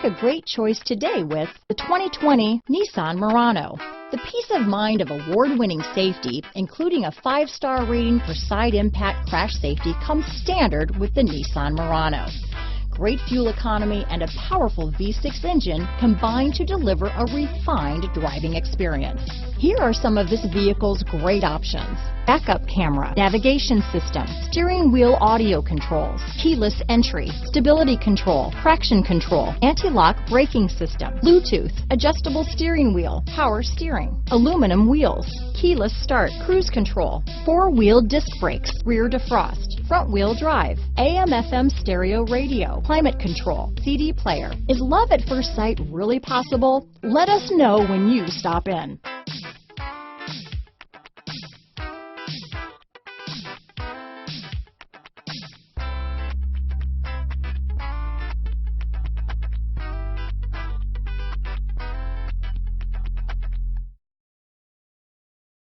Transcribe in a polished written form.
a great choice today with the 2020 Nissan Murano. The peace of mind of award-winning safety, including a 5-star rating for side impact crash safety, comes standard with the Nissan Murano. Great fuel economy and a powerful V6 engine combine to deliver a refined driving experience. Here are some of this vehicle's great options: backup camera, navigation system, steering wheel audio controls, keyless entry, stability control, traction control, anti-lock braking system, Bluetooth, adjustable steering wheel, power steering, aluminum wheels, keyless start, cruise control, 4-wheel disc brakes, rear defrost, front-wheel drive, AM/FM stereo radio, climate control, CD player. Is love at first sight really possible? Let us know when you stop in.